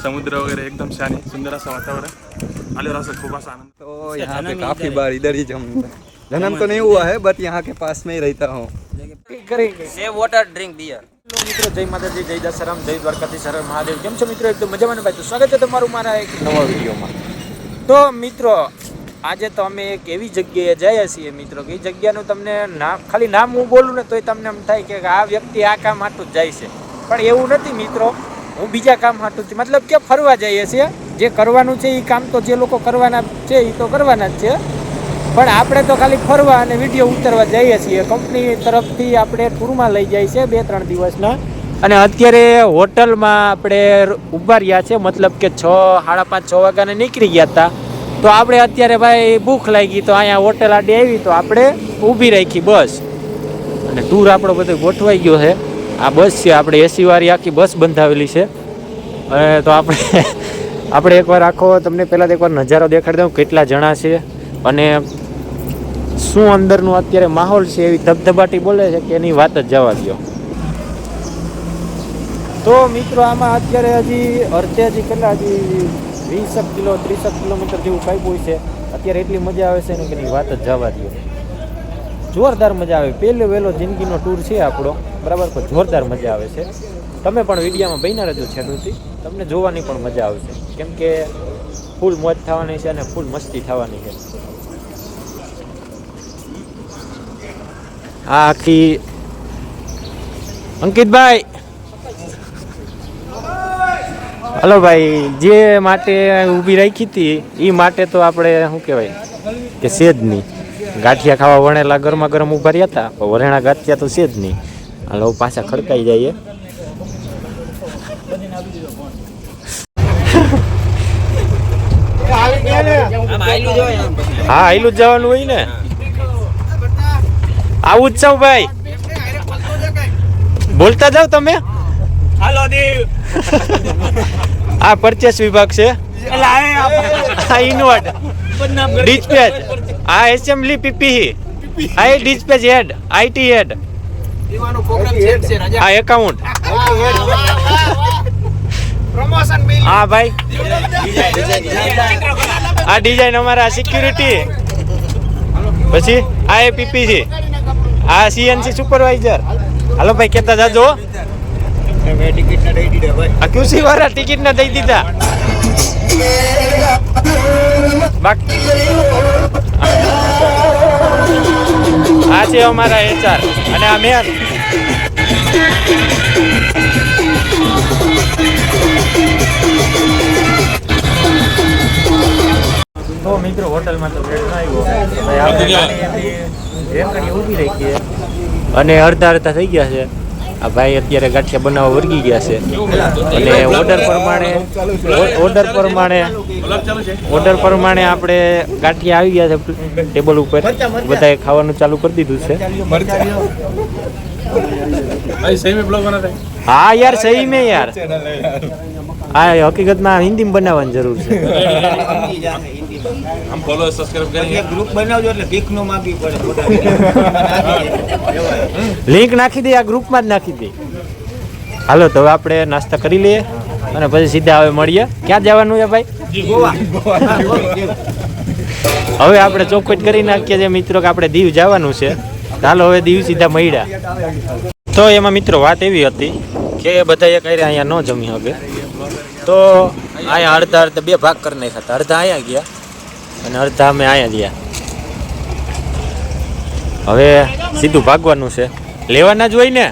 समुद्र वगैरह एकदम शान है, सुंदर सा वातावरण आले रहा खूब आनंद। तो यहाँ पे काफी बार इधर ही जन्म तो नहीं हुआ है बट यहाँ के पास में ही रहता हूँ। Save water drink beer. મિત્રો જય માતાજી, જય દશરામ, જય દ્વારકાધીશ, હર મહાદેવ। કેમ છો મિત્રો? એકદમ મજામાં ભાઈ। તો સ્વાગત છે તમારું મારા એક નવા વિડીયોમાં। તો મિત્રો આજે તો અમે એક એવી જગ્યાએ જઈએ છીએ મિત્રો કે એ જગ્યાનું તમને નામ ખાલી નામ હું બોલું ને તોય તમને એમ થાય કે આ વ્યક્તિ આ કામ હાટું જ જાય છે, પણ એવું નથી મિત્રો। હું બીજા કામ હાટું જ મતલબ કે ફરવા જઈએ છીએ। જે કરવાનું છે એ કામ તો જે લોકો કરવાના છે એ તો કરવાના જ છે, પણ આપણે તો ખાલી ફરવા અને વિડીયો ઉતારવા જઈએ છીએ। કંપની તરફથી આપણે ટૂરમાં લઈ જાય છે 2-3 દિવસના। અને અત્યારે હોટલમાં આપણે ઊભા રહ્યા છે, મતલબ કે 5:30-6 વાગ્યાને નીકળી ગયા હતા। તો આપણે અત્યારે ભાઈ ભૂખ લાગી તો અહીંયા હોટલ આડી આવી તો આપણે ઊભી રાખી બસ, અને ટૂર આપણો બધો ગોઠવાઈ ગયો છે। આ બસ છે આપણે એસી વાળી આખી બસ બંધાવેલી છે। તો આપણે એકવાર આખો તમને પહેલાં એકવાર નજારો દેખાડી દઉં કેટલા જણા છે અને શું અંદરનું અત્યારે માહોલ છે। એવી ધબધબાટી બોલે છે કે એની વાત જ જવા દો। તો મિત્રો આમાં અત્યારે હજી કેટલા 20 કિલો 30 કિલોમીટર જેવું કાપ્યું છે। અત્યારે એટલી મજા આવે છે ને કે એની વાત જ જવા દો। જોરદાર મજા આવે। વહેલો જિંદગીનો ટૂર છે આપણો, બરાબર, પણ જોરદાર મજા આવે છે। તમે પણ વિડીયોમાં બન્યા રહેજો છેલ્લુંથી, તમને જોવાની પણ મજા આવશે, કેમ કે ફૂલ મોજ થવાની છે અને ફૂલ મસ્તી થવાની છે। આ આખી અંકિતભાઈ, હલો ભાઈ, જે માટે ઊભી રાખી હતી એ માટે તો આપણે શું કહેવાય કે છે જ નહીં। ગાંઠિયા ખાવા વણેલા ગરમા ગરમ ઊભા રહ્યા હતા, પણ વરેણા ગાંઠિયા તો છે જ નહીં। હાલો પાછા ખડકાઈ જઈએ। હા આયલું જ જવાનું હોય ને, આવું જ છો ભાઈ, બોલતા જાવ તમે। આ પરચેસ વિભાગ છે, આ ઇનવર્ટ ડિસ્પેચ, આ એસેમ્બલી પીપીઈ, આ ડિસ્પેચ હેડ, આઈટી હેડ, આ એકાઉન્ટ, હા ભાઈ આ ડિઝાઇન અમારા સિક્યુરિટી, પછી આ પીપી છે, આ સીએનસી સુપરવાઇઝર। હાલો ભાઈ કેતા જાજો, આ ક્યુસી વાળા ટિકિટ ના દઈ દીધા। બાકી આ છે અમારા એચઆર અને આ મેન। તો મિત્રો હોટલમાં તો ભેટ ના આવ્યો, રેકડી ઊભી રહી ગઈ અને અડધા થઈ ગયા છે। આ ભાઈ અત્યારે ગાંઠિયા બનાવવા વર્ગી ગયા છે અને ઓર્ડર પ્રમાણે આપણે ગાંઠિયા આવી ગયા છે ટેબલ ઉપર, બધાએ ખાવાનું ચાલુ કરી દીધું છે। હા યાર સહી મેં યાર, આ હકીકતમાં હિન્દીમાં બનાવવાની જરૂર છે। हम फॉलो सब्सक्राइब करेंगे, ગ્રુપ બનાવજો એટલે ભીખ નો માંગવી પડે, લિંક નાખી દે, આ ગ્રુપમાં જ નાખી દે। હાલો તો હવે આપણે નાસ્તા કરી લઈએ અને પછી સીધા હવે મળીએ। ક્યાં જવાનું છે ભાઈ? હવે આપણે ચોખવટ કરી નાખીએ છીએ મિત્રો કે આપણે દીવ જવાનું છે। ચાલો હવે દીવ સીધા મળ્યા। તો એમાં મિત્રો વાત એવી હતી કે બધા કઈ અહીંયા ન જમી શકે, તો અહીંયા અડધા 2 ભાગ કરી નાખ્યા હતા। અડધા અહીંયા ગયા અને અડધા અમે અહીંયા ગયા। હવે સીધું ભાગવાનું છે, લેવાના જ હોય ને।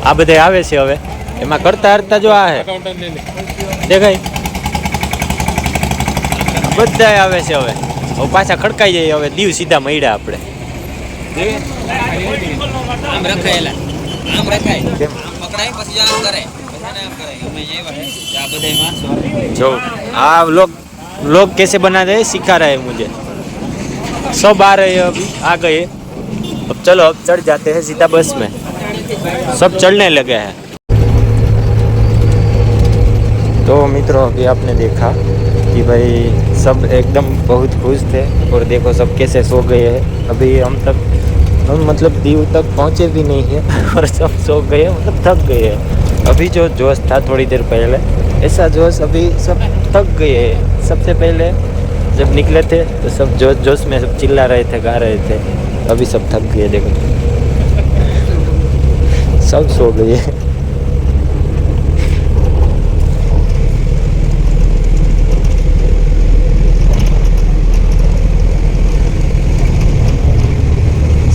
આ બધા આવે છે હવે, એમાં કરતા હરતા જો આ હે દેખાય, બધા આવે છે હવે પાછા ખડકાઈ જાય। હવે દીવ સીધા મળ્યા આપણે। जो आप लोग कैसे बना रहे सिखा रहे हैं मुझे, सब आ रहे हैं अभी, आ गए। अब चलो अब चढ़ जाते हैं सीधा बस में, सब चढ़ने लगे हैं। तो मित्रों अभी आपने देखा कि भाई सब एकदम बहुत खुश थे और देखो सब कैसे सो गए हैं। अभी हम मतलब दीव तक पहुँचे भी नहीं है और सब सो गए, मतलब थक गए हैं। अभी जो जोश था थोड़ी देर पहले, ऐसा जोश अभी सब थक गए हैं। सबसे पहले जब निकले थे तो सब जोश जोश में सब चिल्ला रहे थे, गा रहे थे। अभी सब थक गए, देखो सब सो गए।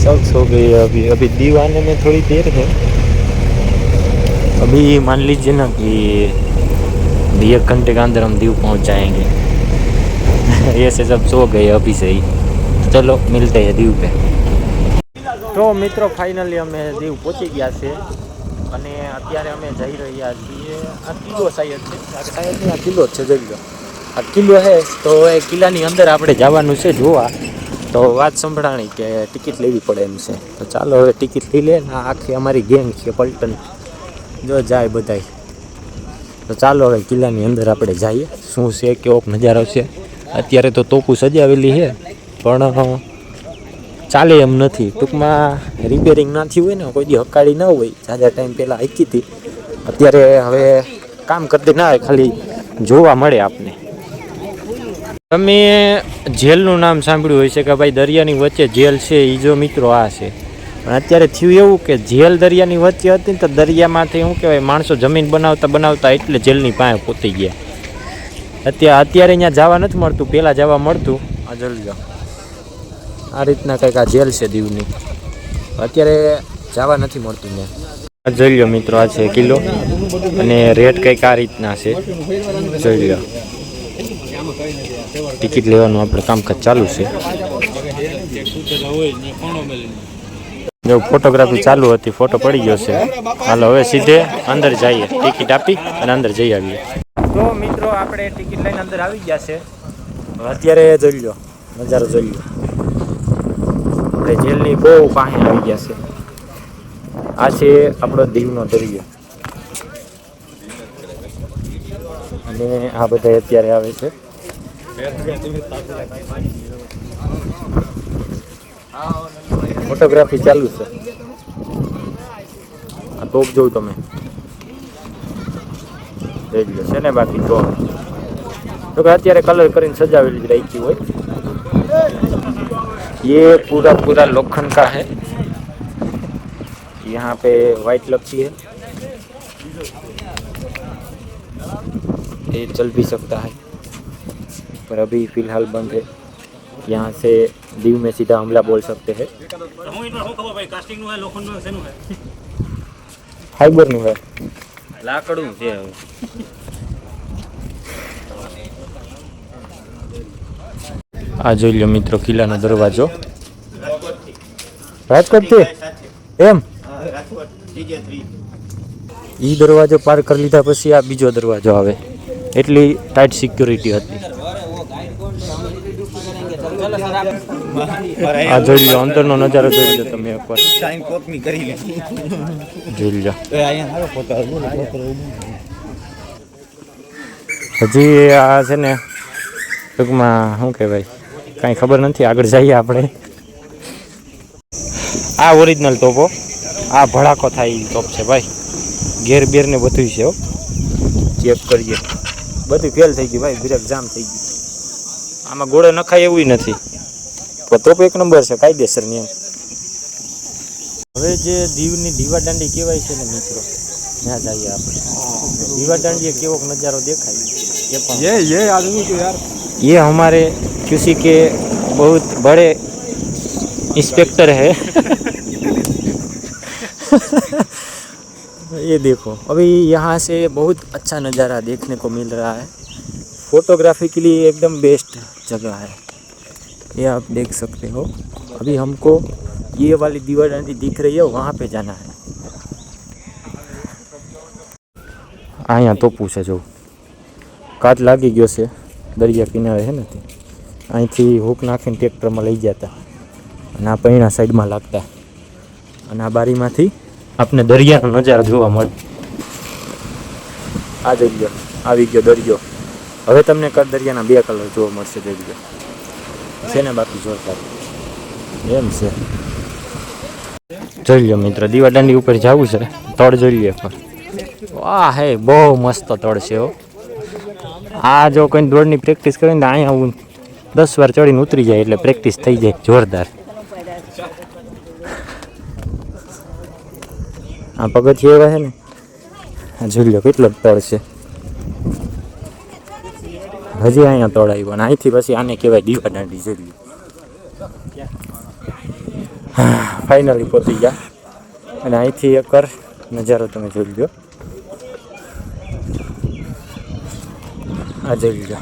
सब सो गए। अभी दीव आने में थोड़ी देर है। अभी मान लीजिए ना कि 1 घंटे के अंदर हम दीव पहुंच जाएंगे। ऐसे सब सो गए अभी से ही। तो चलो मिलते हैं दीव पे। तो मित्रों फाइनली અમે દીવ પહોંચી ગયા છે અને અત્યારે અમે જઈ રહ્યા છીએ આ કિલ્લો શાયદ છે આ કિલ્લો છે જોઈ લો આ કિલ્લો છે તો એ કિલ્લાની અંદર આપણે જવાનું છે જોવા તો વાત સંભળાણી કે ટિકિટ લેવી પડે એમ છે તો ચાલો હવે ટિકિટ લઈ લે ને આખી અમારી ગેંગ છે પલટન જો જાય બધાય તો ચાલો હવે કિલ્લાની અંદર આપણે જઈએ શું છે કેવો નજારો છે અત્યારે તો તોપું સજાવેલી છે પણ ચાલે એમ નથી ટૂંકમાં રિપેરિંગ ના થયું હોય ને કોઈ દી હકાળી ન હોય જાજા ટાઈમ પહેલાં હાકી હતી અત્યારે હવે કામ કરતી ના હોય ખાલી જોવા મળે આપને તમે જેલનું નામ સાંભળ્યું હોય છે કે ભાઈ દરિયાની વચ્ચે જેલ છે એ જો મિત્રો આ છે પણ અત્યારે થયું એવું કે જેલ દરિયાની વચ્ચે હતી ને તો દરિયામાંથી શું કહેવાય માણસો જમીન બનાવતા એટલે જેલની પાસે પહોંચી ગયા અત્યારે અહીંયા જવા નથી મળતું પહેલાં જવા મળતું આ જલ્દી આ રીતના કંઈક આ જેલ છે દીવની અત્યારે જવા નથી મળતું ત્યાં જોઈ લો મિત્રો આ છે કિલ્લો અને રેટ કંઈક આ રીતના છે જોઈ લો ટિકિટ લેવાનું આપણે કામકાજ ચાલુ છે જો ફોટોગ્રાફી ચાલુ હતી ફોટો પડી ગયો છે હાલો હવે સીધે અંદર જઈએ ટિકિટ આપી અને અંદર જઈ આવીએ તો મિત્રો આપણે ટિકિટ લઈને અંદર આવી ગયા છે અત્યારે જોઈ લો નજારો જોઈ લો આપણે જેલની બહુ પાસે આવી ગયા છે આ છે આપણો દીવનો દરિયો અને આ બધા અત્યારે આવે છે ફોટોગ્રાફી ચાલુ છે આ ટોપ જોઉં તમે જોઈ લો છે ને બાકી તો કે અત્યારે કલર કરીને સજાવેલી જ રાખી હોય ये पूरा लोखंड का है यहाँ पे वाइट लच्छी है ये चल भी सकता है पर अभी फिलहाल बंद है यहाँ से दीव में सीधा हमला बोल सकते हैं फाइबर નું है લાકડું છે આ જોઈ લો મિત્રો કિલ્લાનો દરવાજો રાજકોટથી એમ ઈ દરવાજો પાર કરી લીધા પછી આ બીજો દરવાજો આવે એટલી ટાઈટ સિક્યુરિટી હતી આ જોઈ લો અંદરનો નજારો જોઈ લો તમે એકવાર જોઈ લો હજી આ છે ને ટૂંકમાં શું કહેવાય કાંઈ ખબર નથી આગળ જઈએ આપણે આ ઓરિજિનલ તોપો આ ભડાકો થાય એ તોપ છે ભાઈ ઘેર બેર ને બધું છે ચેક કરીએ બધું ફેલ થઈ ગયું ભાઈ બ્રેક જામ થઈ ગયું આમાં ગોળે નખાય એવું નથી પણ તોપ એક નંબર છે કાયદેસરની એમ હવે જે દીવની દીવાદાંડી કહેવાય છે ને મિત્રો ત્યાં જઈએ આપણે દીવાદાંડીએ કેવો નજારો દેખાય એ પણ ये आदमी को यार ये हमारे किसी के बहुत बड़े इंस्पेक्टर है ये देखो अभी यहाँ से बहुत अच्छा नज़ारा देखने को मिल रहा है फोटोग्राफी के लिए एकदम बेस्ट जगह है ये आप देख सकते हो अभी हमको ये वाली दीवादांडी दिख रही है वहाँ पे जाना है અહીંયા તોપું છે જો કાચ લાગી ગયો છે દરિયા કિનારે છે ને અહીંથી હૂક નાખીને ટ્રેક્ટરમાં લઈ જતા અને આ પૈણા સાઈડમાં લાગતા અને આ બારીમાંથી આપને દરિયાનો નજારો જોવા મળે આ જોઈ લો આવી ગયો દરિયો હવે તમને દરિયાના 2 કલર જોવા મળશે જોઈ લો છે ને બાકી જોરદાર એમ છે જોઈ લો મિત્ર દીવાદાંડી ઉપર જવું છે તળ જોઈ લો એકવાર વાહ હે બહુ મસ્ત તળ છે હો. આ જો કોઈ દોડની પ્રેક્ટિસ કરીને તો અહીંયા હું 10 વાર ચડીને ઉતરી જાય એટલે પ્રેક્ટિસ થઈ જાય જોરદાર. આ પગથિયા એવા છે ને, આ જોઈ લો કેટલો તળ છે. હજી અહીંયા તળ આવ્યો અને અહીંથી પછી આને કહેવાય દીવા દાંડી. જોઈ લો ફાઇનલી પહોંચી ગયા અને અહીંથી એકર નજારો તમે જોઈ લો. આ જોઈ લો,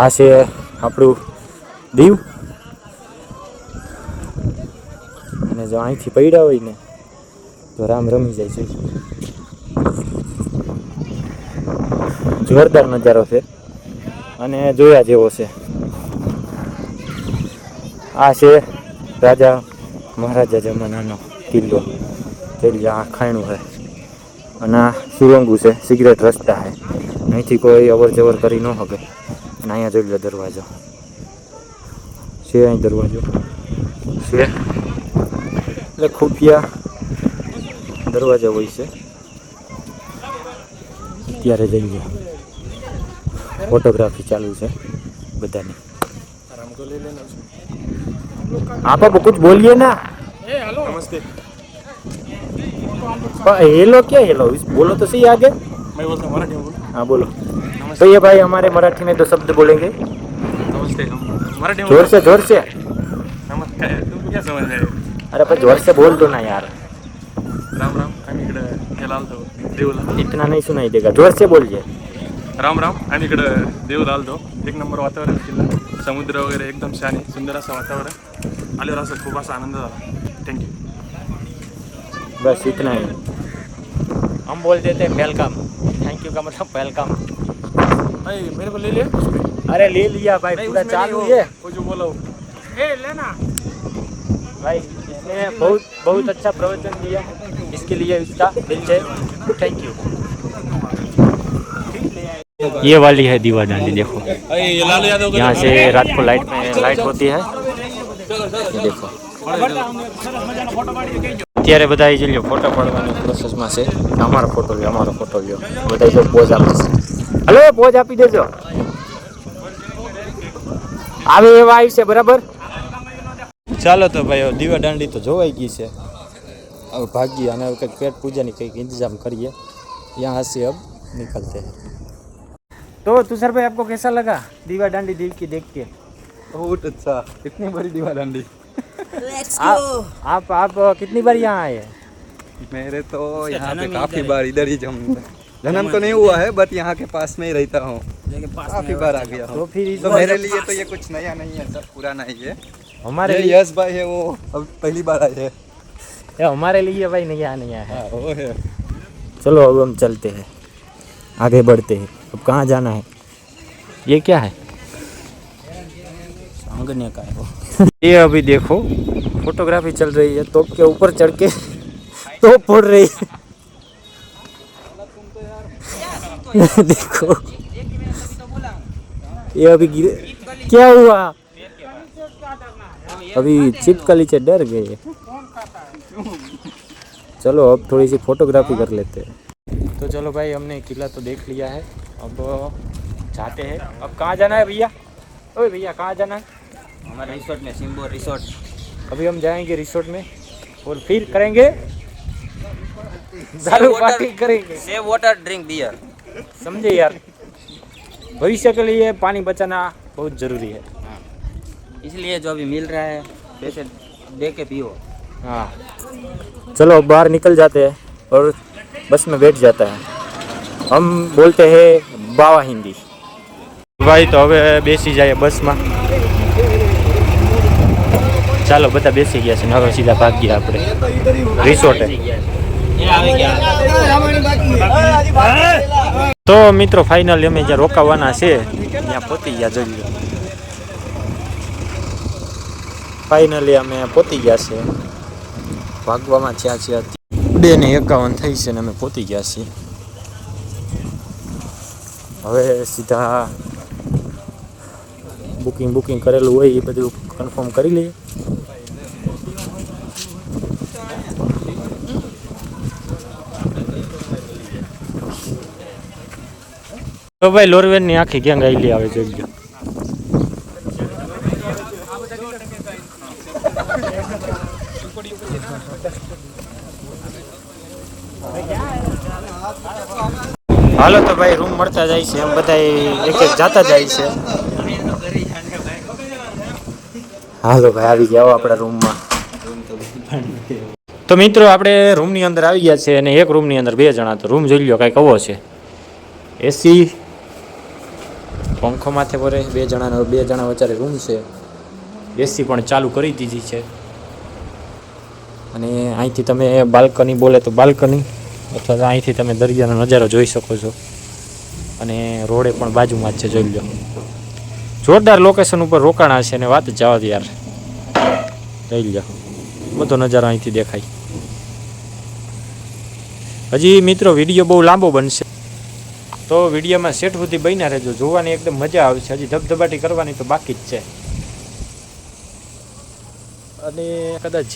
આ છે આપણું દીવ. અને જો અહીંથી પડ્યા હોય ને તો રામ રમી જાય છે. જોરદાર નજારો છે અને જોયા જેવો છે. આ છે રાજા મહારાજા જમાનાનો કિલ્લો. જોઈ આ ખાણું છે અને આ સુરંગું છે, સિગરેટ રસ્તા છે. અહીંથી કોઈ અવર જવર કરી ન શકે. અને અહીંયા જોઈ લો દરવાજો છે, અહીં દરવાજો છે એટલે ખુફિયા દરવાજા હોય છે. અત્યારે જઈ લો ફોટોગ્રાફી ચાલુ છે બધાની. आप अब कुछ बोलिए ना. नमस्ते. हेलो क्या हेलो, बोलो तो सही आगे. मैं बोलता हूँ मराठी में बोलो. हाँ बोलो. तो ये भाई हमारे मराठी में दो शब्द बोलेंगे. नमस्ते. हम मराठी में जोर से जोर से. नमस्कार. तुमको क्या समझ में आया? अरे पर जोर से बोल दो ना यार. राम राम. आम्ही इकडे याला आलतो देऊला. इतना नहीं सुनाई देगा, जोर से बोलिए. राम राम. आम्ही इकडे देऊला आलतो. एक नंबर वातावरण किल्ला, समुद्र वगैरे एकदम छान आहे, सुंदर असं वातावरण. आल्यावर असं खूप असा आनंद झाला. थँक्यू. बस इतना ही. हम बोल देते वेलकम. थैंक यू का मतलब वेलकम. भाई मेरे को ले ले. अरे ले लिया भाई, पूरा चालू है. वो जो बोला वो. लेना भाई इसने बहुत बहुत अच्छा प्रवचन दिया, इसके लिए इसका दिल से थैंक यू. ये वाली है दीवा दांडी, देखो ये लालू यादव यहाँ से रात को लाइट होती है. ये देखो અત્યારે બધા જોઈ લો ફોટો પાડવાની પ્રોસેસમાં છે. અમારો ફોટો લ્યો બધા જો પોઝ આપે છે. હલો પોઝ આપી દેજો. આવે એવા આવી છે બરાબર. ચાલો તો ભાઈ દીવા દાંડી તો જોવાઈ ગઈ છે. હવે ભાગીએ અને કંઈક પેટ પૂજાની કંઈક इंतजाम करिए. यहाँ से अब निकलते हैं. तो तुषार भाई आपको कैसा लगा दीवा दांडी दीव की देख के? बहुत अच्छा, इतनी बड़ी दीवा दांडी. आप कितनी बार यहाँ आए हैं? मेरे तो यहाँ पे काफी बार इधर ही जन्म तो नहीं हुआ है, बट यहाँ के पास में ही रहता हूँ. काफी बार आ गया तो हूँ. फिर तो मेरे लिए तो ये कुछ नया नहीं है, सब पुराना ही है. हमारे ये लिए यश भाई है, वो अब पहली बार आए हैं. हमारे लिए भाई नहीं है. हाँ, वो है. चलो अब हम चलते हैं, आगे बढ़ते हैं. अब कहाँ जाना है? ये क्या है? सांगने का है वो. ये अभी देखो फोटोग्राफी चल रही है, तोप के ऊपर चढ़ के तोप फोड़ रही है. देखो ये अभी गिरे. क्या हुआ? अभी छिपकली से डर गए. चलो अब थोड़ी सी फोटोग्राफी कर लेते हैं. तो चलो भाई हमने किला तो देख लिया है, अब जाते हैं. अब कहाँ जाना है भैया? ओए भैया कहाँ जाना है? हमारे रिसोर्ट में, सिम्बो रिसोर्ट. अभी हम जाएंगे रिसोर्ट में और फिर करेंगे दारू पार्टी करेंगे. Save water, drink beer. समझे यार, भविष्य के लिए पानी बचाना बहुत जरूरी है. इसलिए जो अभी मिल रहा है पैसे दे के पियो. हाँ चलो अब बाहर निकल जाते हैं और बस में बैठ जाता है. हम बोलते हैं बावा हिंदी. भाई तो હવે બેસી જાય બસમાં. ચાલો બધા બેસી ગયા છે ને હવે સીધા ભાગીએ આપણે રિસોર્ટે. તો મિત્રો ફાઇનલી અમે જ્યાં રોકાવાના છે ત્યાં પહોંચી ગયા. જોઈ લો ફાઇનલી અમે પહોંચી ગયા છે. ભાગવામાં થયા છે 2:51 થઈ છે ને અમે પહોંચી ગયા છીએ. હવે સીધા બુકિંગ કરેલું હોય એ બધું કન્ફર્મ કરી લઈએ. તો ભાઈ લોરવેન ની આખી ગેંગ આઈલી આવે જોઈ લો. હાલો તો ભાઈ રૂમ મળતા જાય છે, એમ બધા એક એક જાતા જાય છે. હાલો ભાઈ આવી ગયા આપણા રૂમમાં. તો મિત્રો આપણે રૂમની અંદર આવી ગયા છે અને એક રૂમની અંદર 2 જણા. તો રૂમ જોઈ લો કાંઈક આવો છે. એસી પંખો માથે ભરે 2 જણાનો, 2 જણા વચ્ચે રૂમ છે. એસી પણ ચાલુ કરી દીધી છે અને અહીંથી તમે બાલ્કની બોલે તો બાલ્કની, અથવા તો અહીંથી તમે દરિયાનો નજારો જોઈ શકો છો. અને રોડે પણ બાજુમાં જ છે જોઈ લો. જોરદાર લોકેશન ઉપર રોકાણા છે અને વાત જવા દે યાર. જોઈ લો બધો નજારો અહીંથી દેખાય. હજી મિત્રો વિડીયો બહુ લાંબો બનશે તો વિડીયોમાં સેટ સુધી બન્યા રહેજો, જોવાની એકદમ મજા આવશે. હજી ધબધબાટી કરવાની તો બાકી જ છે. અને કદાચ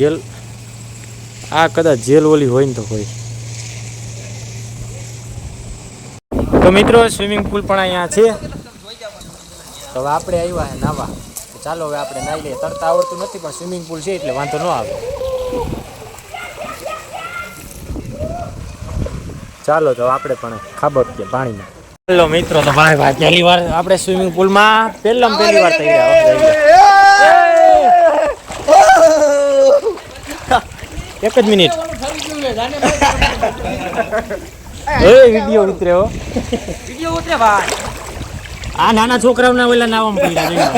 જેલ ઓલી હોય ને તો હોય. તો મિત્રો સ્વિમિંગ પુલ પણ અહીંયા છે. તો હવે આપણે આવ્યા છે નાવા. ચાલો હવે આપણે નાહી લઈએ. તરતા આવડતું નથી પણ સ્વિમિંગ પુલ છે એટલે વાંધો ન આવે. ચાલો તો આપણે પણ ખાબકીએ પાણીમાં. હેલો મિત્રો, તો ભાઈ પહેલી વાર આપણે સ્વિમિંગ પુલમાં પહેલી વાર થઈ ગયા. એક જ મિનિટ વિડીયો ઉતરે હો. વિડીયો ઉતરે ભાઈ. આ નાના છોકરાઓના ઓલા નાવામાં પડ્યા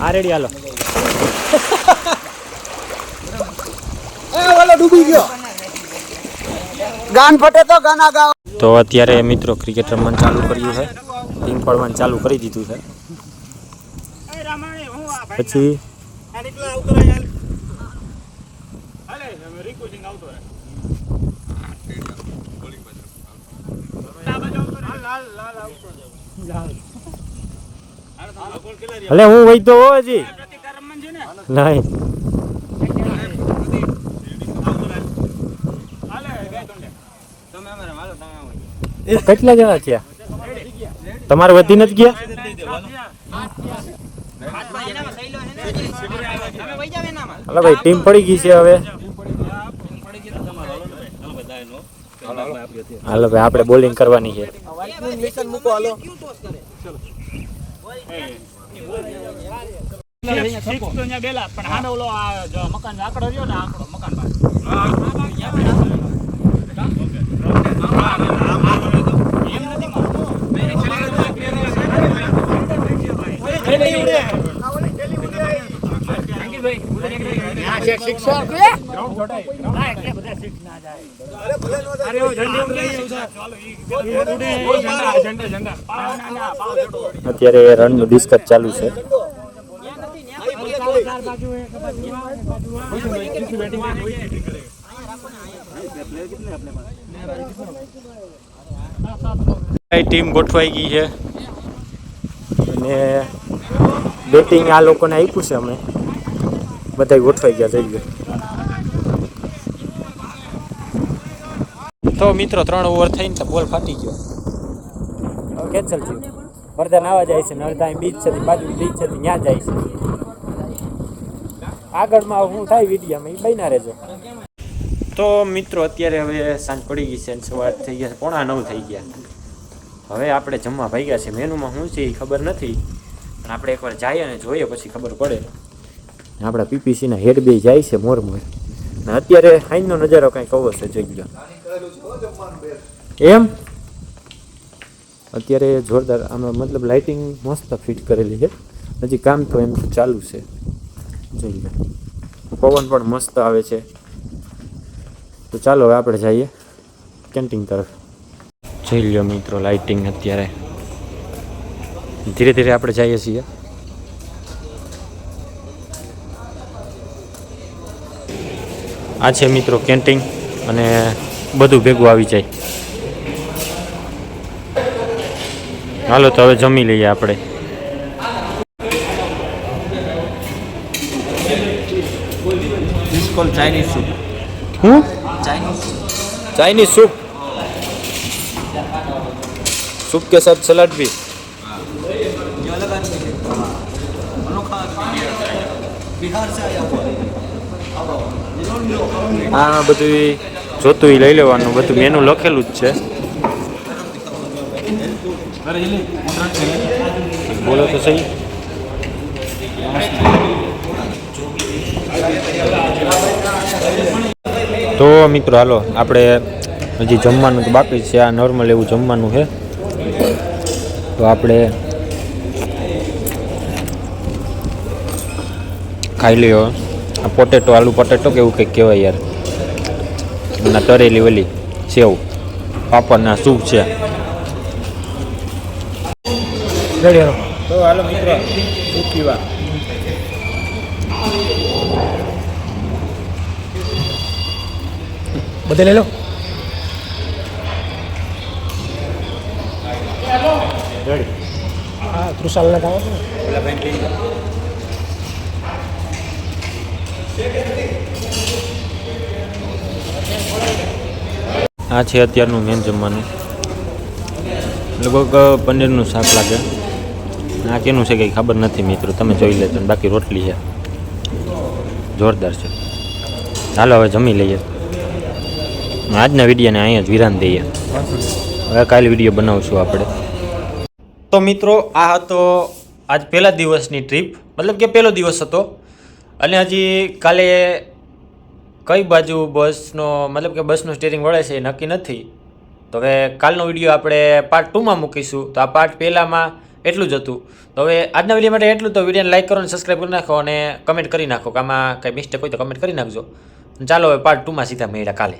આ રેડી હાલો. ડૂબી ગયો. ગાન ફટે તો ગાના ગાઓ. તો અત્યારે મિત્રો ક્રિકેટ રમવાનું ચાલુ કર્યું છે. ટીમ પડવાનું ચાલુ કરી દીધું છે. પછી હલે હું વઈ તો હજી નહીં. કેટલા જણા થયા તમારે? વધી નથી ગયા? હાલો ભાઈ ટીમ પડી ગઈ છે હવે. હાલો ભાઈ આપણે બોલિંગ કરવાની છે. અત્યારે રનનું ડિસ્કસ ચાલુ છે. ટીમ ગોઠવાઈ ગઈ છે અને બેટિંગ આ લોકોને આપ્યું છે. અમે બધા ગોઠવાઈ ગયા જઈ ગયો. તો મિત્રો 3 ઓવર થઈને તો બોલ ફાટી ગયો. કેન્સલ થયું. અડધા નાવા જાય છે ને અડધા બીચ છે, બાજુ બીચ છે ત્યાં જાય છે. આગળમાં હું થાય વિડીયોમાં એ બન્યા રહેજો. તો મિત્રો અત્યારે હવે સાંજ પડી ગઈ છે અને સવાર થઈ ગયા છે, 8:45 થઈ ગયા. હવે આપણે જમવા ભાગ્યા છે. મેનુમાં શું છે એ ખબર નથી પણ આપણે એકવાર જઈએ અને જોઈએ પછી ખબર પડે. આપણા પીપીસીના હેડ બે જાય છે મોર અને અત્યારે હાઈનો નજારો કાંઈક આવો છે જોઈ લો. એમ અત્યારે જોરદાર આમાં મતલબ લાઇટિંગ મસ્ત ફિટ કરેલી છે. હજી કામ તો એમ ચાલુ છે જોઈ લો. પવન પણ મસ્ત આવે છે. તો ચાલો હવે આપણે જઈએ કેન્ટીન તરફ. જોઈ લો મિત્રો લાઇટિંગ અત્યારે ધીરે ધીરે આપણે જઈએ છીએ. આ છે મિત્રો કેન્ટીન અને બધું ભેગું આવી જાય. હાલો તો હવે જમી લઈએ આપણે. મિસ કોલ चाइनीज सूप हूँ चाइनीज चाइनीज सूप सूप के साथ सलाद भी આ બધું જોતું લઈ લેવાનું, બધું મેનુ લખેલું જ છે. બોલો તો સહી. તો મિત્રો હાલો આપણે હજી જમવાનું તો બાકી છે. આ નોર્મલ એવું જમવાનું છે. તો આપણે ખાઈ લ્યો. આ પોટેટો આલુ પોટેટો કેવું કંઈક કહેવાય યાર. અને તરેલી ઓલી સેવ પાપડના સૂપ છે. તો હાલો મિત્રો સૂપ પીવા. બધે લઈ લો. હા ત્રુસાલ ના ખાવા પેલા ભાઈ પી લો. આ છે અત્યારનું મેન જમવાનું. લગભગ પનીરનું શાક લાગે. આ કેનું છે કંઈ ખબર નથી મિત્રો, તમે જોઈ લેજો. બાકી રોટલી છે, જોરદાર છે. ચાલો હવે જમી લઈએ. આજના વિડીયોને અહીંયા જ વિરામ દઈએ. હવે કાલે વિડીયો બનાવશું આપણે. તો મિત્રો આ હતો આજ પહેલા દિવસની ટ્રીપ, મતલબ કે પહેલો દિવસ હતો. અને હજી કાલે કઈ બાજુ બસનો મતલબ કે બસનું સ્ટીરિંગ વળે છે એ નક્કી નથી. તો હવે કાલનો વિડીયો આપણે પાર્ટ 2માં મૂકીશું. તો આ પાર્ટ પહેલામાં એટલું જ હતું. તો હવે આજના વિડીયો માટે એટલું. તો વિડીયોને લાઈક કરો અને સબસ્ક્રાઈબ કરી નાખો અને કમેન્ટ કરી નાખો કે આમાં કંઈ મિસ્ટેક હોય તો કમેન્ટ કરી નાખજો. ચાલો હવે પાર્ટ 2માં સીધા મળ્યા કાલે.